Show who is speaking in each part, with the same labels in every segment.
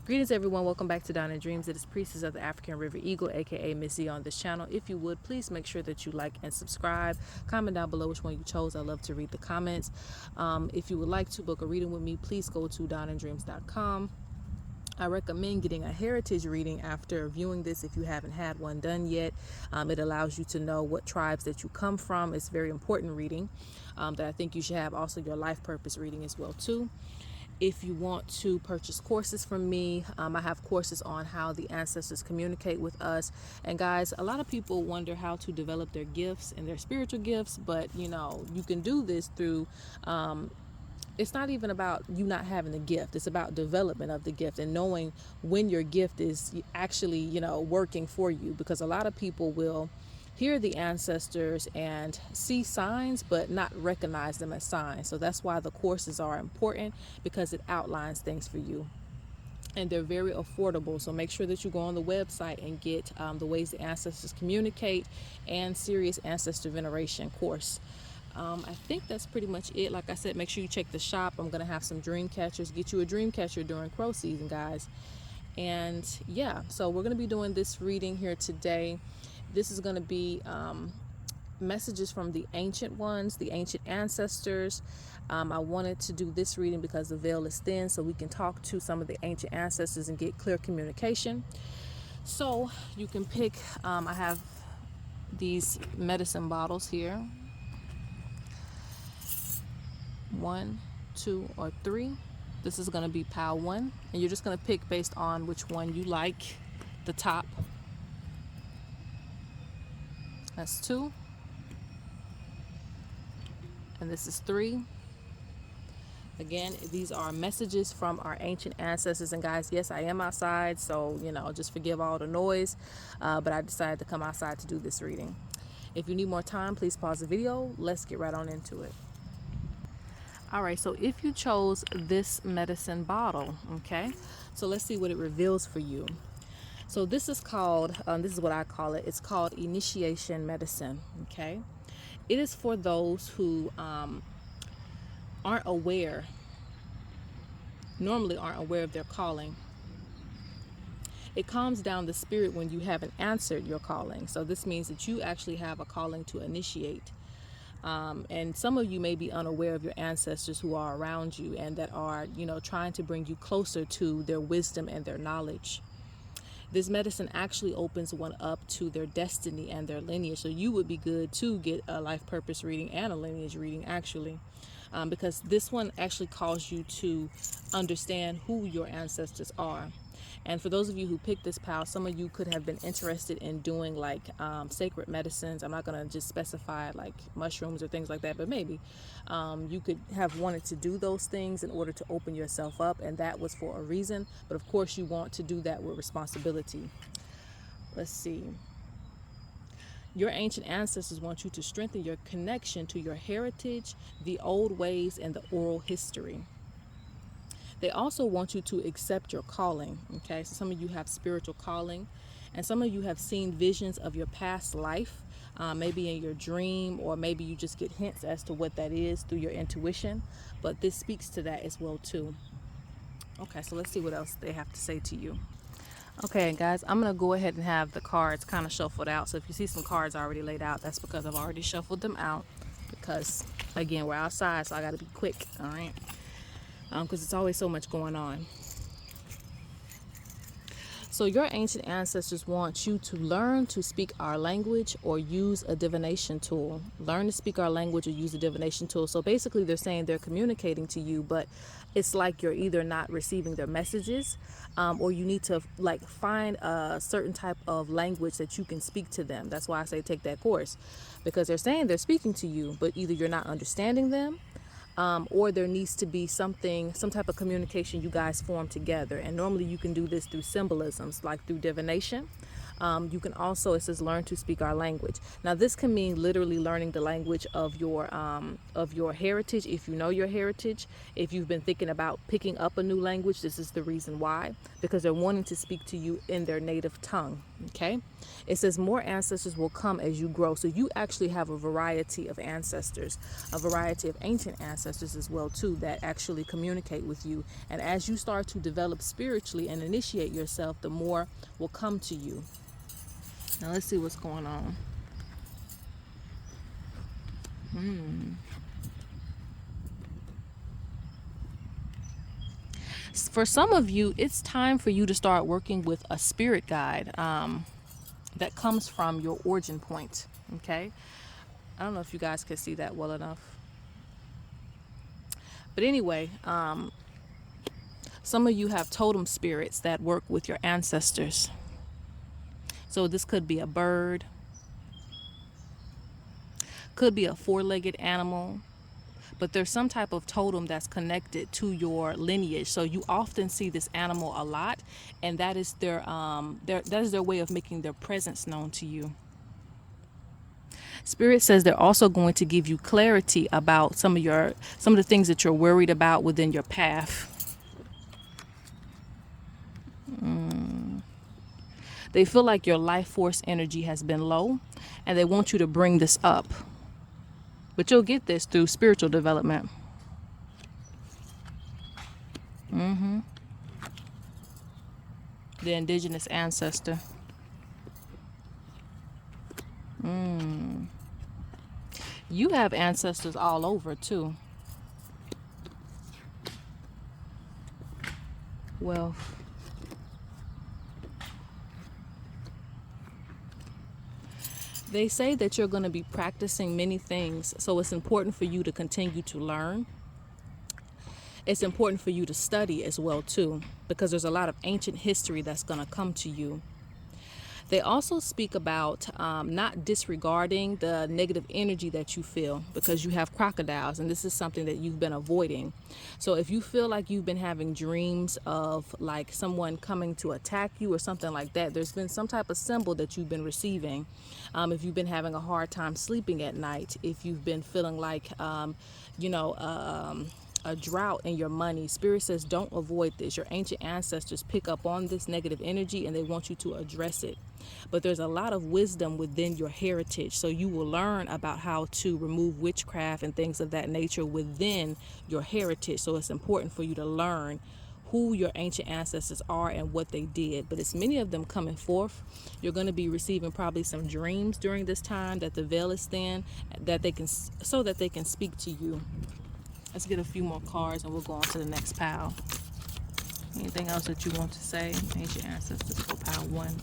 Speaker 1: Greetings everyone, welcome back to Donna Dreams. It is Priestess of the African River Eagle, aka Ms.Z on this channel. If you would, please make sure that you like and subscribe. Comment down below which one you chose. I love to read the comments. If you would like to book a reading with me, please go to donnadreams.com. I recommend getting a heritage reading after viewing this if you haven't had one done yet. It allows you to know what tribes that you come from. It's a very important reading that I think you should have. Also your life purpose reading as well too. If you want to purchase courses from me, I have courses on how the ancestors communicate with us. And guys, a lot of people wonder how to develop their gifts and their spiritual gifts, but you know, you can do this through it's not even about you not having the gift. It's about development of the gift and knowing when your gift is actually, you know, working for you, because a lot of people will hear the ancestors and see signs but not recognize them as signs. So that's why the courses are important, because it outlines things for you. And they're very affordable, so make sure that you go on the website and get the ways the ancestors communicate and serious ancestor veneration course. I think that's pretty much it. Like I said, make sure you check the shop. I'm gonna have some dream catchers. Get you a dream catcher during crow season, guys. And yeah, so we're gonna be doing this reading here today. This is gonna be messages from the ancient ones, the ancient ancestors. I wanted to do this reading because the veil is thin, so we can talk to some of the ancient ancestors and get clear communication. So you can pick, I have these medicine bottles here. 1, 2, or 3. This is going to be pile 1, and you're just going to pick based on which one you like. The top, that's 2, and this is 3. Again, these are messages from our ancient ancestors. And guys, yes, I am outside, so you know, just forgive all the noise, but I decided to come outside to do this reading. If you need more time, please pause the video. Let's get right on into it. All right, so if you chose this medicine bottle, okay, so let's see what it reveals for you. So this is called, this is what I call it, it's called initiation medicine, okay? It is for those who aren't aware, normally aren't aware of their calling. It calms down the spirit when you haven't answered your calling. So this means that you actually have a calling to initiate. And some of you may be unaware of your ancestors who are around you and that are, you know, trying to bring you closer to their wisdom and their knowledge. This medicine actually opens one up to their destiny and their lineage. So you would be good to get a life purpose reading and a lineage reading, actually, because this one actually calls you to understand who your ancestors are. And for those of you who picked this pile, some of you could have been interested in doing like sacred medicines. I'm not going to just specify like mushrooms or things like that, but maybe you could have wanted to do those things in order to open yourself up, and that was for a reason. But of course you want to do that with responsibility. Let's see. Your ancient ancestors want you to strengthen your connection to your heritage, the old ways, and the oral history. They also want you to accept your calling, okay? So some of you have spiritual calling, and some of you have seen visions of your past life, maybe in your dream, or maybe you just get hints as to what that is through your intuition, but this speaks to that as well too. Okay, so let's see what else they have to say to you. Okay, guys, I'm going to go ahead and have the cards kind of shuffled out. So if you see some cards already laid out, that's because I've already shuffled them out, because, again, we're outside, so I got to be quick, all right? Because it's always so much going on. So your ancient ancestors want you to learn to speak our language or use a divination tool. Learn to speak our language or use a divination tool. So basically they're saying they're communicating to you, but it's like you're either not receiving their messages, or you need to like find a certain type of language that you can speak to them. That's why I say take that course, because they're saying they're speaking to you, but either you're not understanding them, or there needs to be some type of communication you guys form together. And normally you can do this through symbolisms, like through divination. You can also, it says, learn to speak our language. Now this can mean literally learning the language of your heritage, if you know your heritage. If you've been thinking about picking up a new language, this is the reason why, because they're wanting to speak to you in their native tongue. Okay, it says more ancestors will come as you grow. So you actually have a variety of ancestors, a variety of ancient ancestors as well too, that actually communicate with you. And as you start to develop spiritually and initiate yourself, the more will come to you. Now let's see what's going on. For some of you, it's time for you to start working with a spirit guide that comes from your origin point. Okay, I don't know if you guys can see that well enough, but anyway, some of you have totem spirits that work with your ancestors. So this could be a bird, could be a four-legged animal, but there's some type of totem that's connected to your lineage. So you often see this animal a lot, and that is their way of making their presence known to you. Spirit says they're also going to give you clarity about some of the things that you're worried about within your path. They feel like your life force energy has been low, and they want you to bring this up. But you'll get this through spiritual development. The indigenous ancestor. You have ancestors all over too. Well, they say that you're going to be practicing many things, so it's important for you to continue to learn. It's important for you to study as well too, because there's a lot of ancient history that's going to come to you. They also speak about not disregarding the negative energy that you feel, because you have crocodiles, and this is something that you've been avoiding. So if you feel like you've been having dreams of like someone coming to attack you or something like that, there's been some type of symbol that you've been receiving. If you've been having a hard time sleeping at night, if you've been feeling like, a drought in your money, Spirit says don't avoid this. Your ancient ancestors pick up on this negative energy and they want you to address it. But there's a lot of wisdom within your heritage, so you will learn about how to remove witchcraft and things of that nature within your heritage. So it's important for you to learn who your ancient ancestors are and what they did. But it's many of them coming forth. You're going to be receiving probably some dreams during this time that the veil is thin, so that they can speak to you. Let's get a few more cards and we'll go on to the next pile. Anything else that you want to say? Ancient ancestors for pile 1.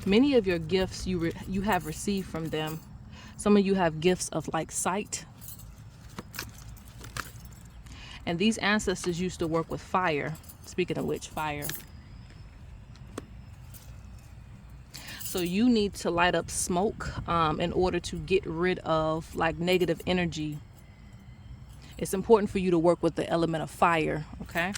Speaker 1: Many of your gifts you have received from them. Some of you have gifts of like sight. And these ancestors used to work with fire. Speaking of which, fire. So you need to light up smoke in order to get rid of like negative energy. It's important for you to work with the element of fire, okay?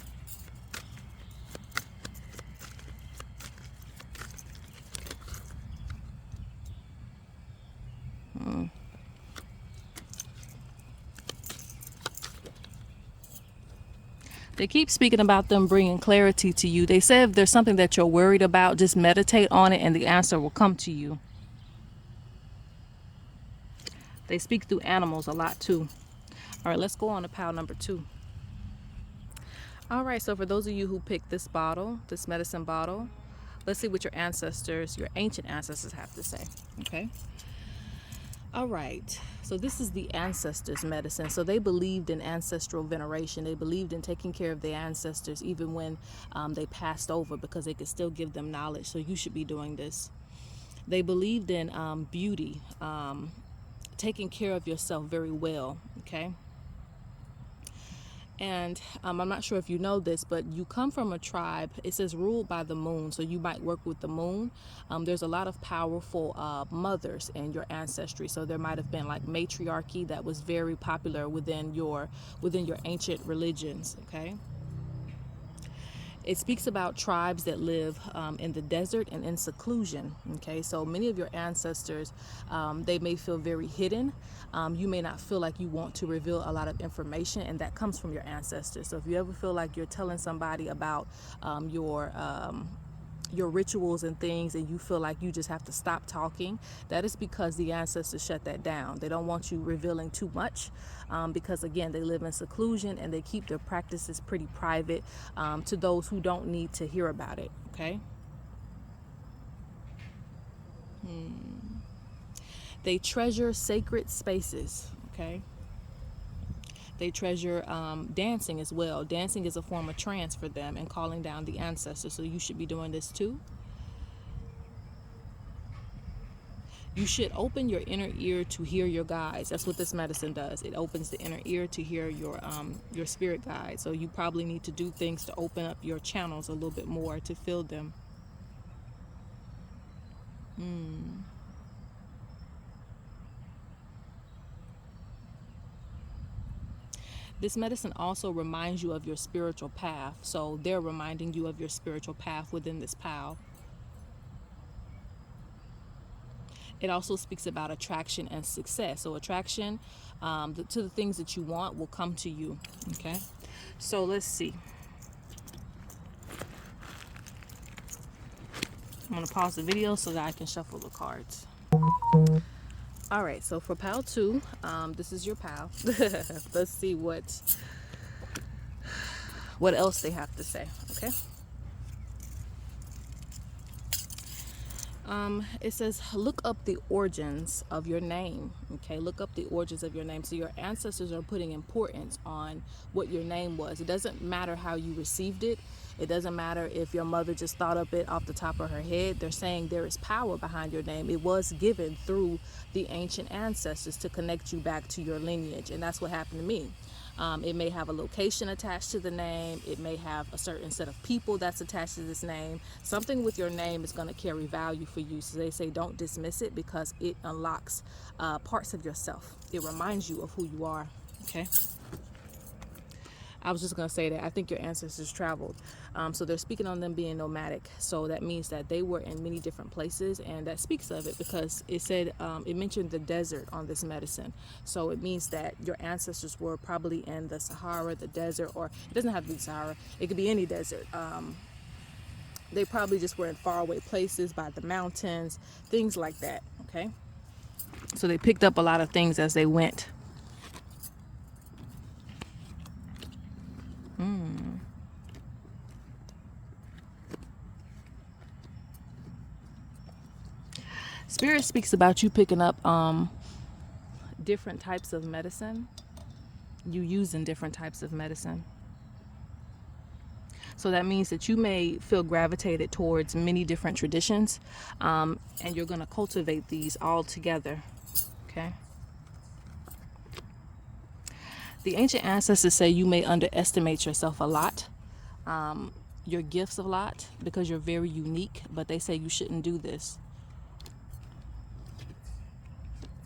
Speaker 1: They keep speaking about them bringing clarity to you. They said if there's something that you're worried about, just meditate on it and the answer will come to you. They speak through animals a lot too. All right, let's go on to pile number 2. All right, so for those of you who picked this bottle, this medicine bottle, let's see what your ancient ancestors have to say, okay? All right, so this is the ancestors' medicine. So they believed in ancestral veneration. They believed in taking care of their ancestors even when they passed over, because they could still give them knowledge. So you should be doing this. They believed in beauty, taking care of yourself very well, okay? And I'm not sure if you know this, but you come from a tribe, it says ruled by the moon, so you might work with the moon. There's a lot of powerful mothers in your ancestry, so there might have been like matriarchy that was very popular within your ancient religions, okay? It speaks about tribes that live in the desert and in seclusion. Okay, so many of your ancestors, they may feel very hidden. You may not feel like you want to reveal a lot of information, and that comes from your ancestors. So if you ever feel like you're telling somebody about your rituals and things, and you feel like you just have to stop talking, that is because the ancestors shut that down. They don't want you revealing too much, because again, they live in seclusion and they keep their practices pretty private, to those who don't need to hear about it. Okay. They treasure sacred spaces. Okay. They treasure dancing as well. Dancing is a form of trance for them and calling down the ancestors. So you should be doing this too. You should open your inner ear to hear your guides. That's what this medicine does. It opens the inner ear to hear your spirit guides. So you probably need to do things to open up your channels a little bit more to feel them. This medicine also reminds you of your spiritual path. So they're reminding you of your spiritual path within this pile. It also speaks about attraction and success. So attraction to the things that you want will come to you. Okay. So let's see. I'm going to pause the video so that I can shuffle the cards. All right. So for pile 2, this is your pile. Let's see what else they have to say. Okay. It says, look up the origins of your name. Okay, look up the origins of your name. So your ancestors are putting importance on what your name was. It doesn't matter how you received it. It doesn't matter if your mother just thought of it off the top of her head. They're saying there is power behind your name. It was given through the ancient ancestors to connect you back to your lineage. And that's what happened to me. It may have a location attached to the name. It may have a certain set of people that's attached to this name. Something with your name is going to carry value for you. So they say don't dismiss it because it unlocks parts of yourself. It reminds you of who you are. Okay. I was just going to say that I think your ancestors traveled. So they're speaking on them being nomadic. So that means that they were in many different places, and that speaks of it because it said, it mentioned the desert on this medicine. So it means that your ancestors were probably in the Sahara, the desert, or it doesn't have to be the Sahara. It could be any desert. They probably just were in faraway places by the mountains, things like that. Okay. So they picked up a lot of things as they went. Spirit speaks about you picking up different types of medicine. You using different types of medicine. So that means that you may feel gravitated towards many different traditions, and you're going to cultivate these all together. Okay. The ancient ancestors say you may underestimate yourself a lot, your gifts a lot, because you're very unique, but they say you shouldn't do this.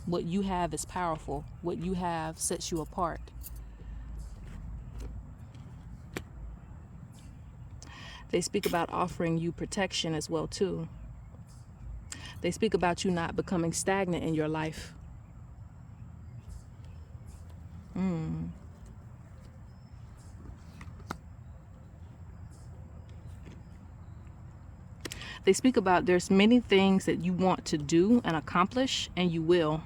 Speaker 1: What you have is powerful. What you have sets you apart. They speak about offering you protection as well too. They speak about you not becoming stagnant in your life. They speak about there's many things that you want to do and accomplish, and you will.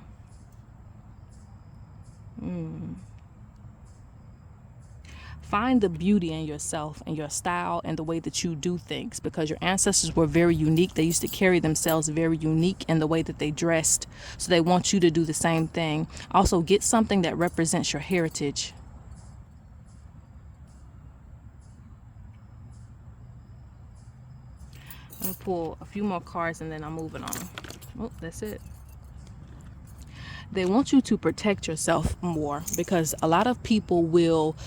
Speaker 1: Find the beauty in yourself and your style and the way that you do things, because your ancestors were very unique. They used to carry themselves very unique in the way that they dressed. So they want you to do the same thing. Also, get something that represents your heritage. Let me pull a few more cards and then I'm moving on. Oh, that's it. They want you to protect yourself more, because a lot of people will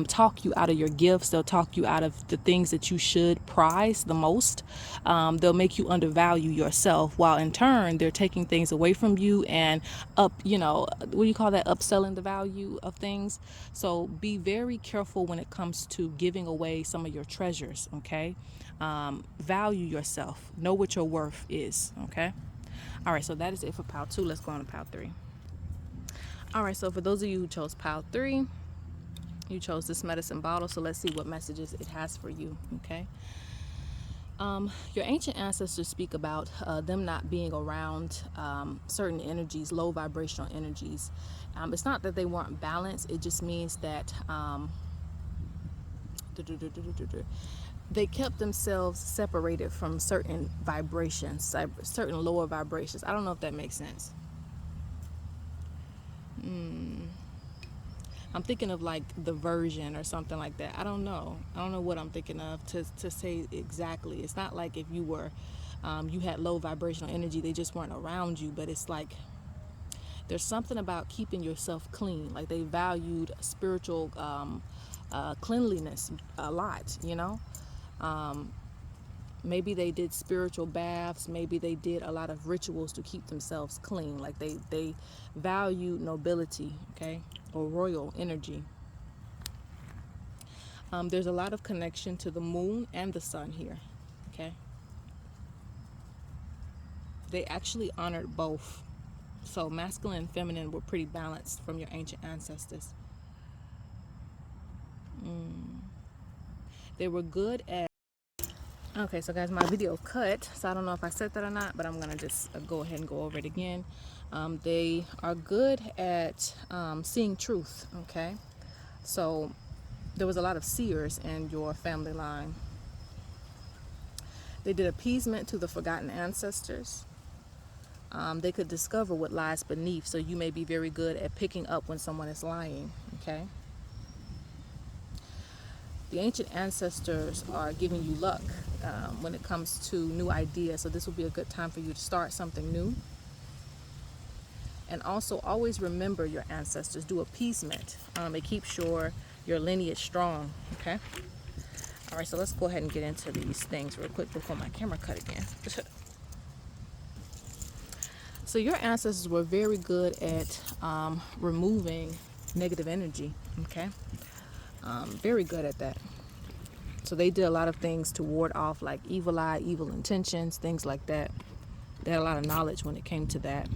Speaker 1: talk you out of your gifts. They'll talk you out of the things that you should prize the most. They'll make you undervalue yourself, while in turn they're taking things away from you and what do you call that, upselling the value of things. So be very careful when it comes to giving away some of your treasures. Okay. Value yourself. Know what your worth is. Okay. All right, so that is it for pile 2. Let's go on to pile 3. All right, so for those of you who chose pile 3, you chose this medicine bottle. So let's see what messages it has for you. Okay. Your ancient ancestors speak about them not being around certain energies, low vibrational energies. It's not that they weren't balanced. It just means that they kept themselves separated from certain vibrations, certain lower vibrations. I don't know if that makes sense. I'm thinking of like the version or something like that. I don't know what I'm thinking of to say exactly. It's not like if you were, you had low vibrational energy, they just weren't around you. But it's like there's something about keeping yourself clean. Like they valued spiritual cleanliness a lot, maybe they did spiritual baths. Maybe they did a lot of rituals to keep themselves clean. Like they value nobility, okay, or royal energy. There's a lot of connection to the moon and the sun here, okay. They actually honored both. So masculine and feminine were pretty balanced from your ancient ancestors. They were good at... Okay, so guys, my video cut, so I don't know if I said that or not, but I'm gonna just go ahead and go over it again. They are good at seeing truth, okay? So there was a lot of seers in your family line. They did appeasement to the forgotten ancestors. They could discover what lies beneath, so you may be very good at picking up when someone is lying, okay? The ancient ancestors are giving you luck when it comes to new ideas, so this will be a good time for you to start something new. And also always remember your ancestors. Do appeasement. It keeps your lineage strong, okay? All right, so let's go ahead and get into these things real quick before my camera cut again. So your ancestors were very good at removing negative energy, okay? Very good at that. So they did a lot of things to ward off like evil eye, evil intentions, things like that. They had a lot of knowledge when it came to that.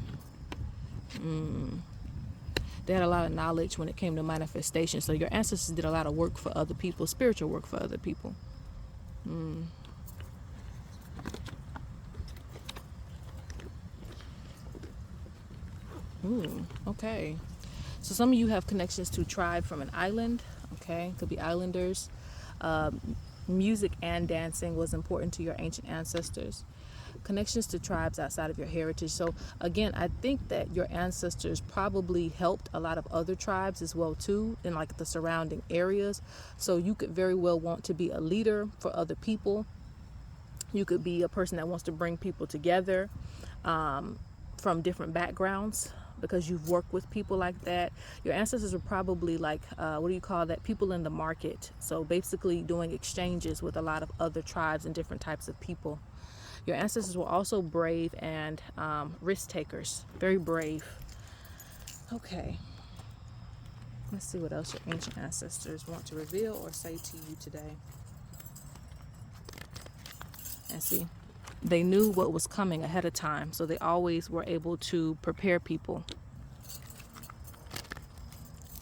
Speaker 1: They had a lot of knowledge when it came to manifestation. So your ancestors did a lot of work for other people, spiritual work for other people. Okay. So some of you have connections to tribe from an island. Okay, could be islanders. Music and dancing was important to your ancient ancestors. Connections to tribes outside of your heritage. So again, I think that your ancestors probably helped a lot of other tribes as well too, in like the surrounding areas. So you could very well want to be a leader for other people. You could be a person that wants to bring people together from different backgrounds, because you've worked with people like that. Your ancestors were probably like, what do you call that? People in the market. So basically doing exchanges with a lot of other tribes and different types of people. Your ancestors were also brave and risk takers. Very brave. Okay. Let's see what else your ancient ancestors want to reveal or say to you today. And see, they knew what was coming ahead of time, so they always were able to prepare people.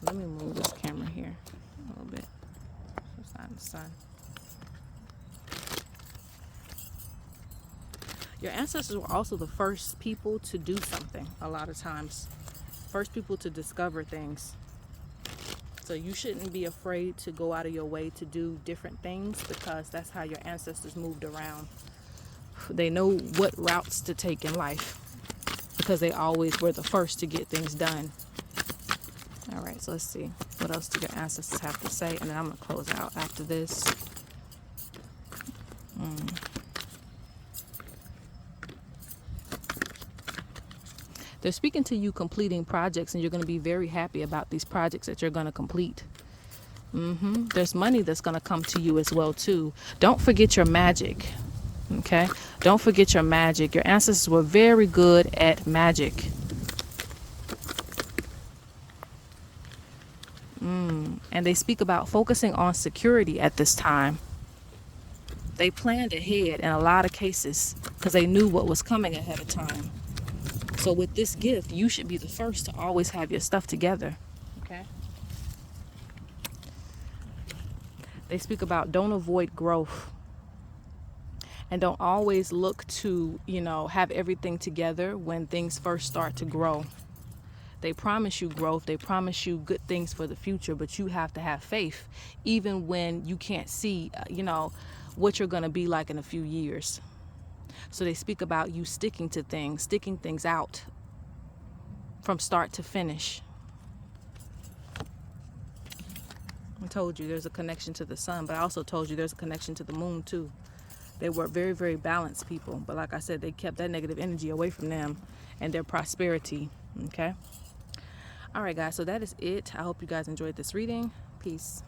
Speaker 1: Let me move this camera here a little bit. It's not in the sun. Your ancestors were also the first people to do something a lot of times. First people to discover things. So you shouldn't be afraid to go out of your way to do different things, because that's how your ancestors moved around. They know what routes to take in life, because they always were the first to get things done. All right, so let's see. What else do your ancestors have to say? And then I'm going to close out after this. They're speaking to you completing projects, and you're going to be very happy about these projects that you're going to complete. There's money that's going to come to you as well too. Don't forget your magic. Okay, don't forget your magic. Your ancestors were very good at magic. And they speak about focusing on security at this time. They planned ahead in a lot of cases because they knew what was coming ahead of time. So with this gift, you should be the first to always have your stuff together. Okay. They speak about don't avoid growth. And don't always look to, have everything together when things first start to grow. They promise you growth. They promise you good things for the future, but you have to have faith, even when you can't see, what you're going to be like in a few years. So they speak about you sticking to things, sticking things out from start to finish. I told you there's a connection to the sun, but I also told you there's a connection to the moon too. They were very, very balanced people. But like I said, they kept that negative energy away from them and their prosperity. Okay. All right, guys. So that is it. I hope you guys enjoyed this reading. Peace.